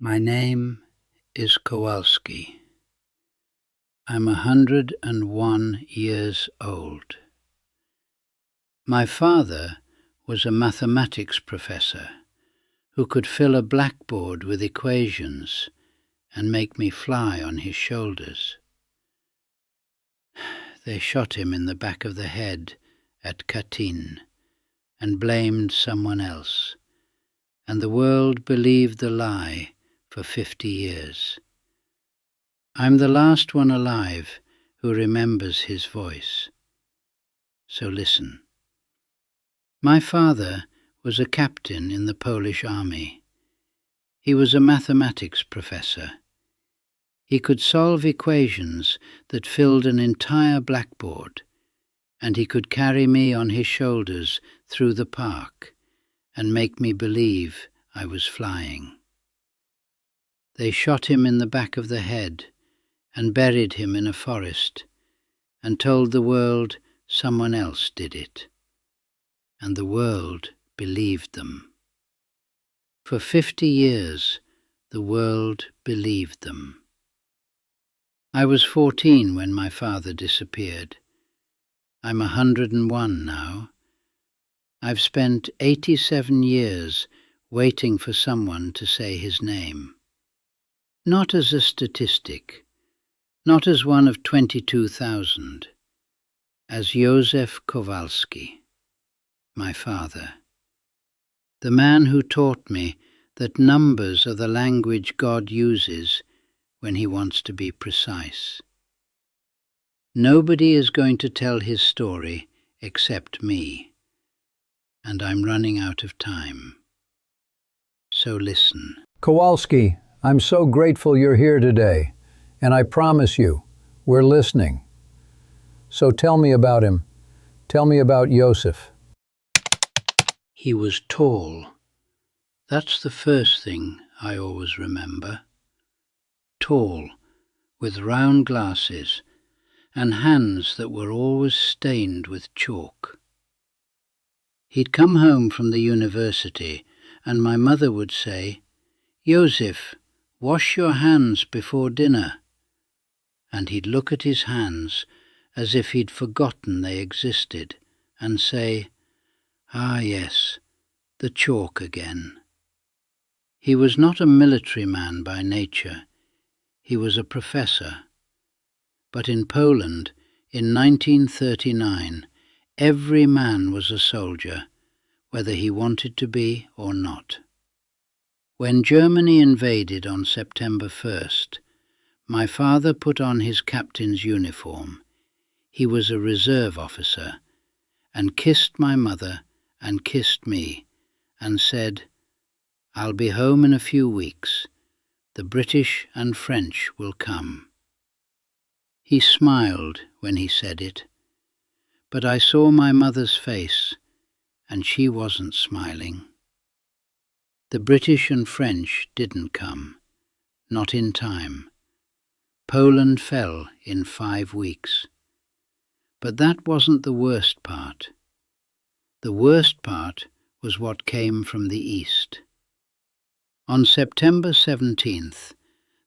My name is Kowalski. I'm 101 years old. My father was a mathematics professor who could fill a blackboard with equations and make me fly on his shoulders. They shot him in the back of the head at Katyń and blamed someone else, and the world believed the lie for 50 years. I'm the last one alive who remembers his voice. So listen. My father was a captain in the Polish army. He was a mathematics professor. He could solve equations that filled an entire blackboard, and he could carry me on his shoulders through the park and make me believe I was flying. They shot him in the back of the head and buried him in a forest and told the world someone else did it. And the world believed them. For 50 years, the world believed them. I was 14 when my father disappeared. I'm 101 now. I've spent 87 years waiting for someone to say his name. Not as a statistic, not as one of 22,000, as Józef Kowalski, my father, the man who taught me that numbers are the language God uses when he wants to be precise. Nobody is going to tell his story except me, and I'm running out of time. So listen. Kowalski, I'm so grateful you're here today, and I promise you, we're listening. So tell me about him. Tell me about Józef. He was tall. That's the first thing I always remember. Tall, with round glasses, and hands that were always stained with chalk. He'd come home from the university, and my mother would say, "Józef, wash your hands before dinner." And he'd look at his hands as if he'd forgotten they existed, and say, "Ah, yes, the chalk again." He was not a military man by nature. He was a professor. But in Poland, in 1939, every man was a soldier, whether he wanted to be or not. When Germany invaded on September 1st, my father put on his captain's uniform. He was a reserve officer, and kissed my mother and kissed me, and said, "I'll be home in a few weeks. The British and French will come." He smiled when he said it, but I saw my mother's face, and she wasn't smiling. The British and French didn't come, not in time. Poland fell in 5 weeks. But that wasn't the worst part. The worst part was what came from the east. On September 17th,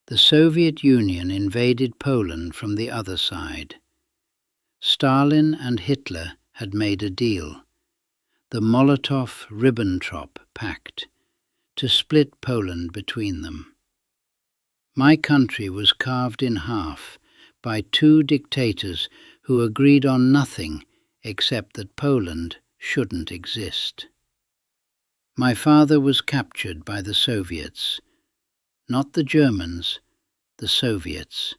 the Soviet Union invaded Poland from the other side. Stalin and Hitler had made a deal, the Molotov-Ribbentrop Pact, to split Poland between them. My country was carved in half by 2 dictators who agreed on nothing except that Poland shouldn't exist. My father was captured by the Soviets, not the Germans, the Soviets,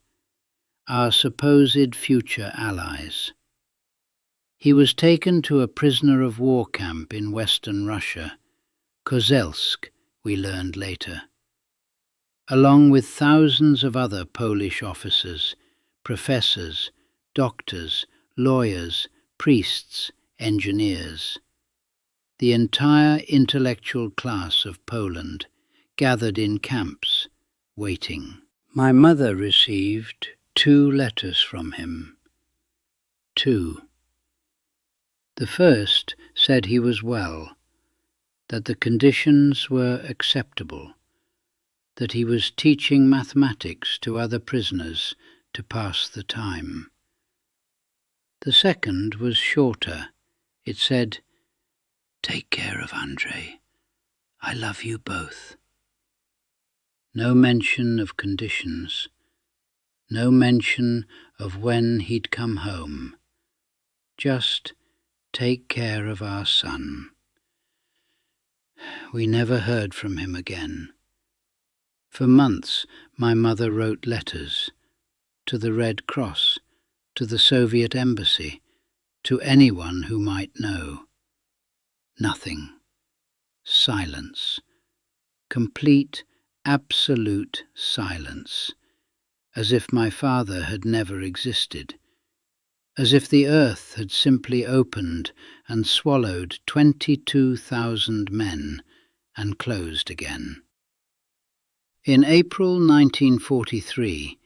our supposed future allies. He was taken to a prisoner of war camp in western Russia, Kozelsk, we learned later, along with thousands of other Polish officers, professors, doctors, lawyers, priests, engineers. The entire intellectual class of Poland gathered in camps, waiting. My mother received 2 letters from him. 2. The first said he was well, that the conditions were acceptable, that he was teaching mathematics to other prisoners to pass the time. The second was shorter. It said, "Take care of Andrzej. I love you both." No mention of conditions. No mention of when he'd come home. Just, "Take care of our son." We never heard from him again. For months my mother wrote letters to the Red Cross, to the Soviet embassy, to anyone who might know. Nothing. Silence. Complete, absolute silence. As if my father had never existed. As if the earth had simply opened and swallowed 22,000 men and closed again. In April 1943,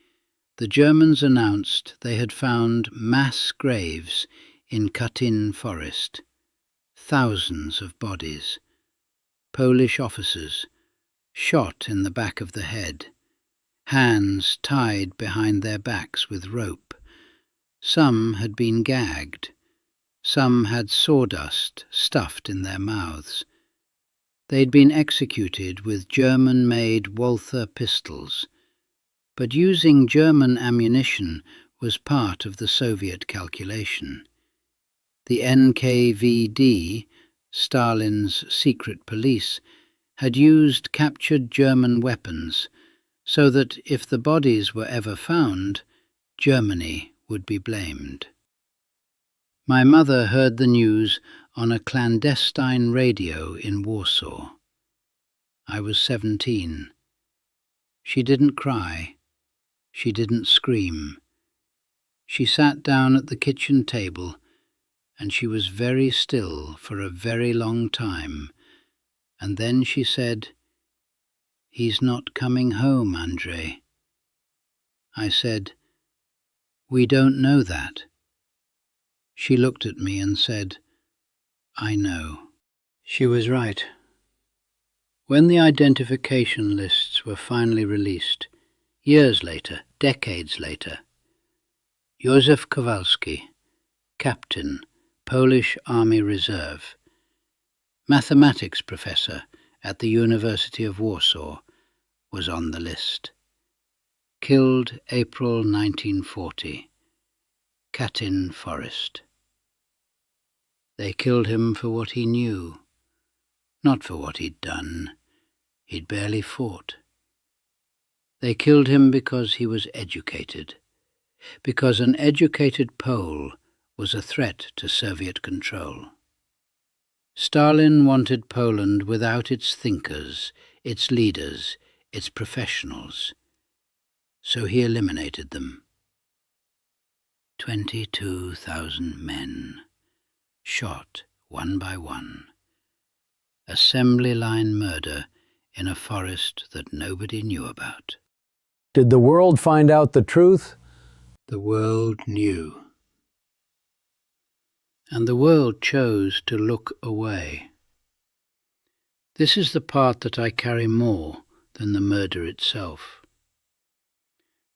the Germans announced they had found mass graves in Katyń forest. Thousands of bodies. Polish officers, shot in the back of the head, hands tied behind their backs with rope. Some had been gagged. Some had sawdust stuffed in their mouths. They'd been executed with German-made Walther pistols, but using German ammunition was part of the Soviet calculation. The NKVD, Stalin's secret police, had used captured German weapons so that if the bodies were ever found, Germany would be blamed. My mother heard the news on a clandestine radio in Warsaw. I was 17. She didn't cry. She didn't scream. She sat down at the kitchen table, and she was very still for a very long time, and then she said, "He's not coming home, Andrzej." I said, "We don't know that." She looked at me and said, "I know." She was right. When the identification lists were finally released, years later, decades later, Józef Kowalski, captain, Polish Army Reserve, mathematics professor at the University of Warsaw, was on the list. Killed April 1940, Katyń Forest. They killed him for what he knew, not for what he'd done. He'd barely fought. They killed him because he was educated, because an educated Pole was a threat to Soviet control. Stalin wanted Poland without its thinkers, its leaders, its professionals, so he eliminated them. 22,000 men, shot one by one. Assembly line murder in a forest that nobody knew about. Did the world find out the truth? The world knew. And the world chose to look away. This is the part that I carry more than the murder itself.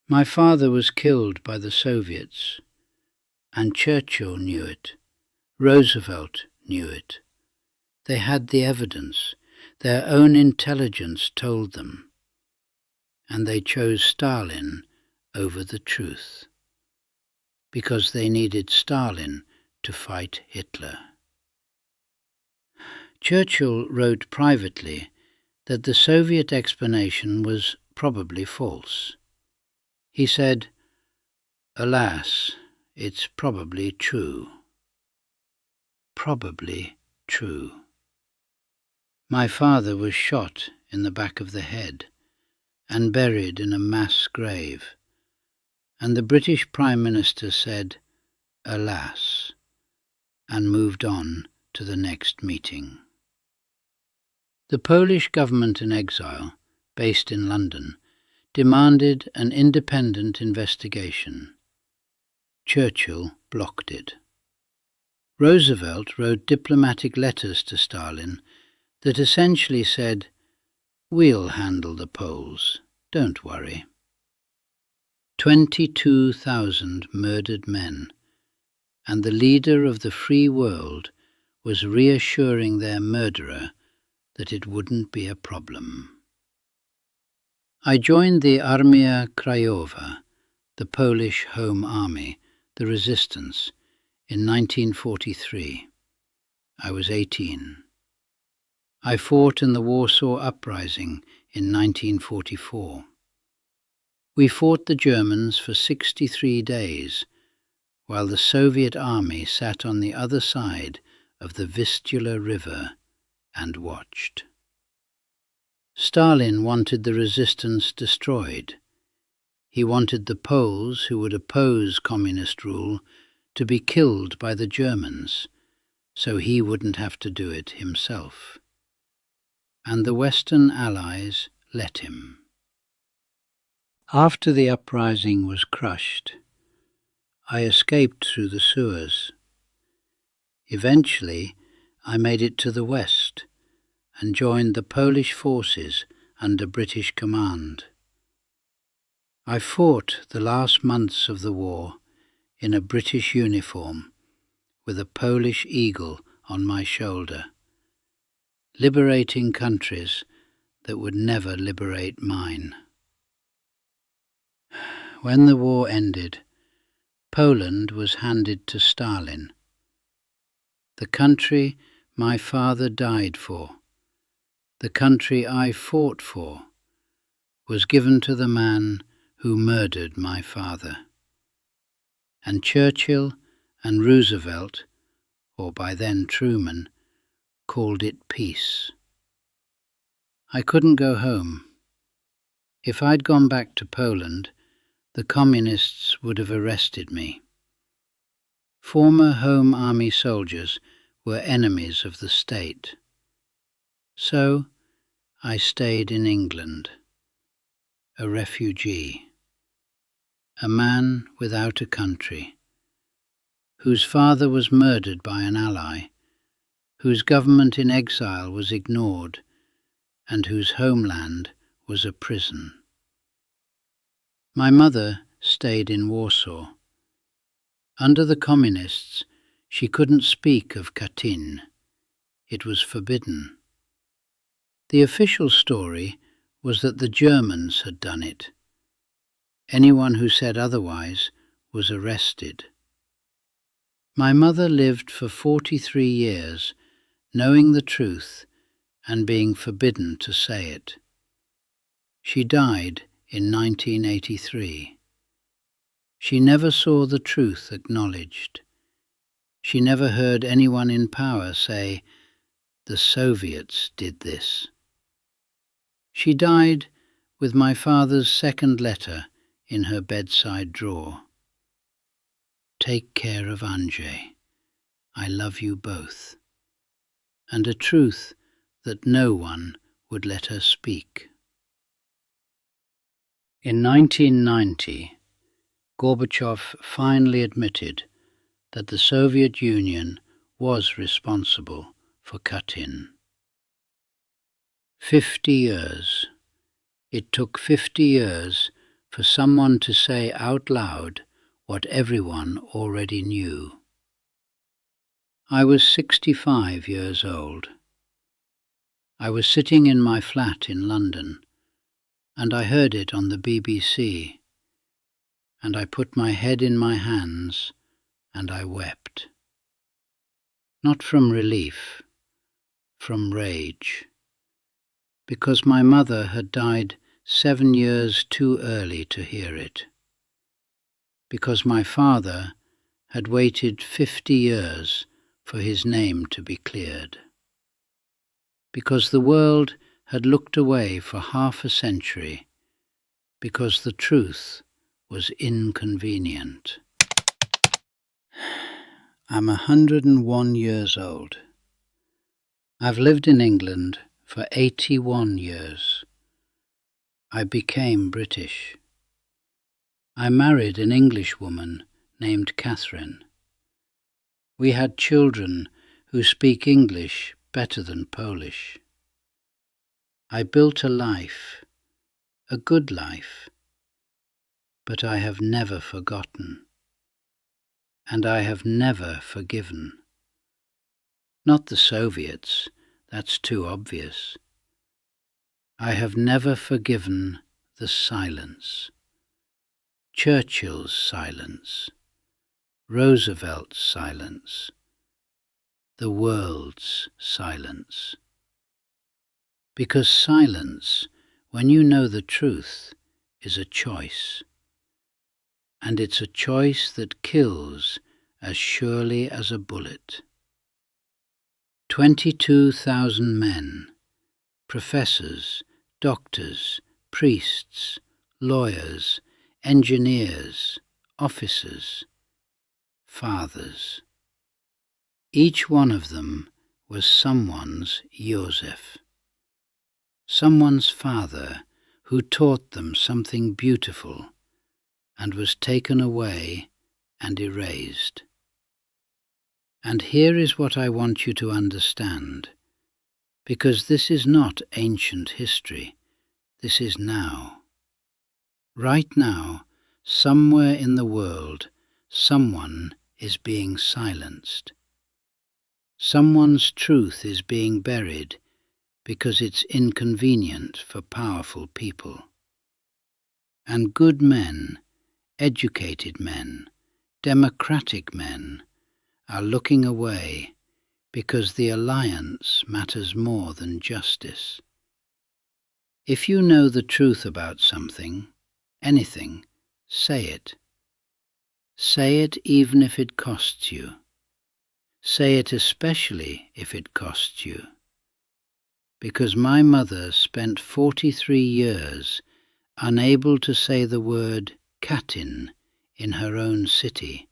My father was killed by the Soviets, and Churchill knew it. Roosevelt knew it. They had the evidence. Their own intelligence told them. And they chose Stalin over the truth, because they needed Stalin to fight Hitler. Churchill wrote privately that the Soviet explanation was probably false. He said, "Alas, it's probably true." Probably true. My father was shot in the back of the head and buried in a mass grave, and the British Prime Minister said, "Alas," and moved on to the next meeting. The Polish government in exile, based in London, demanded an independent investigation. Churchill blocked it. Roosevelt wrote diplomatic letters to Stalin that essentially said, We'll handle the Poles, don't worry. 22,000 murdered men, and the leader of the free world was reassuring their murderer that it wouldn't be a problem. I joined the Armia Krajowa, the Polish Home Army, the resistance, in 1943. I was 18. I fought in the Warsaw Uprising in 1944. We fought the Germans for 63 days, while the Soviet army sat on the other side of the Vistula River and watched. Stalin wanted the resistance destroyed. He wanted the Poles who would oppose communist rule to be killed by the Germans, so he wouldn't have to do it himself. And the Western Allies let him. After the uprising was crushed, I escaped through the sewers. Eventually, I made it to the west and joined the Polish forces under British command. I fought the last months of the war in a British uniform with a Polish eagle on my shoulder, liberating countries that would never liberate mine. When the war ended, Poland was handed to Stalin. The country my father died for, the country I fought for, was given to the man who murdered my father. And Churchill and Roosevelt, or by then Truman, called it peace. I couldn't go home. If I'd gone back to Poland, the communists would have arrested me. Former Home Army soldiers were enemies of the state. So I stayed in England, a refugee, a man without a country, whose father was murdered by an ally, whose government in exile was ignored, and whose homeland was a prison. My mother stayed in Warsaw. Under the communists, she couldn't speak of Katyń. It was forbidden. The official story was that the Germans had done it. Anyone who said otherwise was arrested. My mother lived for 43 years, knowing the truth and being forbidden to say it. She died in 1983. She never saw the truth acknowledged. She never heard anyone in power say, "The Soviets did this." She died with my father's second letter in her bedside drawer. "Take care of Andrzej. I love you both." And a truth that no one would let her speak. In 1990, Gorbachev finally admitted that the Soviet Union was responsible for Katyń. 50 years. It took 50 years for someone to say out loud what everyone already knew. I was 65 years old. I was sitting in my flat in London, and I heard it on the BBC, and I put my head in my hands and I wept. Not from relief, from rage, because my mother had died 7 years too early to hear it, because my father had waited 50 years for his name to be cleared, because the world had looked away for half a century, because the truth was inconvenient. I'm 101 years old. I've lived in England for 81 years. I became British. I married an English woman named Catherine. We had children who speak English better than Polish. I built a life, a good life, but I have never forgotten, and I have never forgiven. Not the Soviets, that's too obvious. I have never forgiven the silence. Churchill's silence, Roosevelt's silence, the world's silence. Because silence, when you know the truth, is a choice. And it's a choice that kills as surely as a bullet. 22,000 men, professors, doctors, priests, lawyers, engineers, officers, fathers. Each one of them was someone's Józef, someone's father who taught them something beautiful and was taken away and erased. And here is what I want you to understand, because this is not ancient history, this is now. Right now, somewhere in the world, someone is being silenced. Someone's truth is being buried because it's inconvenient for powerful people. And good men, educated men, democratic men, are looking away because the alliance matters more than justice. If you know the truth about something, anything, say it. Say it even if it costs you. Say it especially if it costs you. Because my mother spent 43 years unable to say the word Katyń in her own city,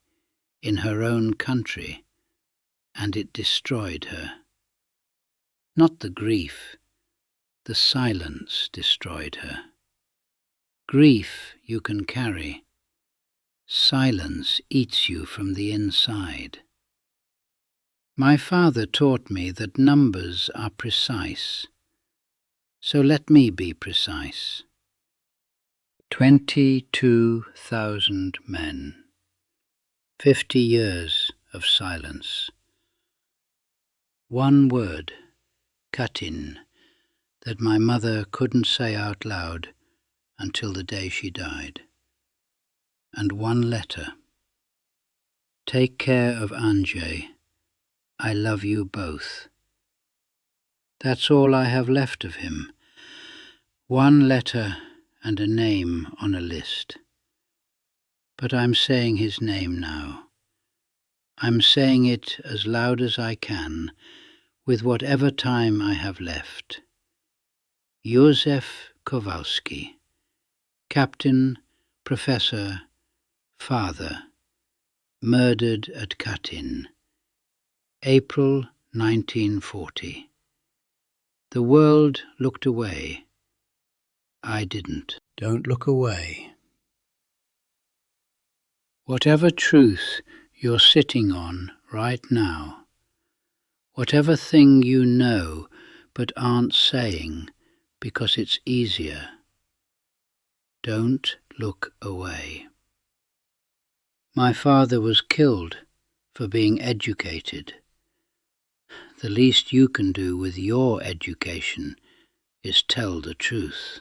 in her own country, and it destroyed her. Not the grief, the silence destroyed her. Grief you can carry. Silence eats you from the inside. My father taught me that numbers are precise, so let me be precise. 22,000 men. 50 years of silence. One word, Katyń, that my mother couldn't say out loud until the day she died. And one letter. Take care of Andrzej. I love you both. That's all I have left of him. One letter and a name on a list. But I'm saying his name now. I'm saying it as loud as I can, with whatever time I have left. Józef Kowalski, Captain, Professor, Father, murdered at Katyń, April 1940. The world looked away. I didn't. Don't look away. Whatever truth you're sitting on right now, whatever thing you know but aren't saying because it's easier, don't look away. My father was killed for being educated. The least you can do with your education is tell the truth.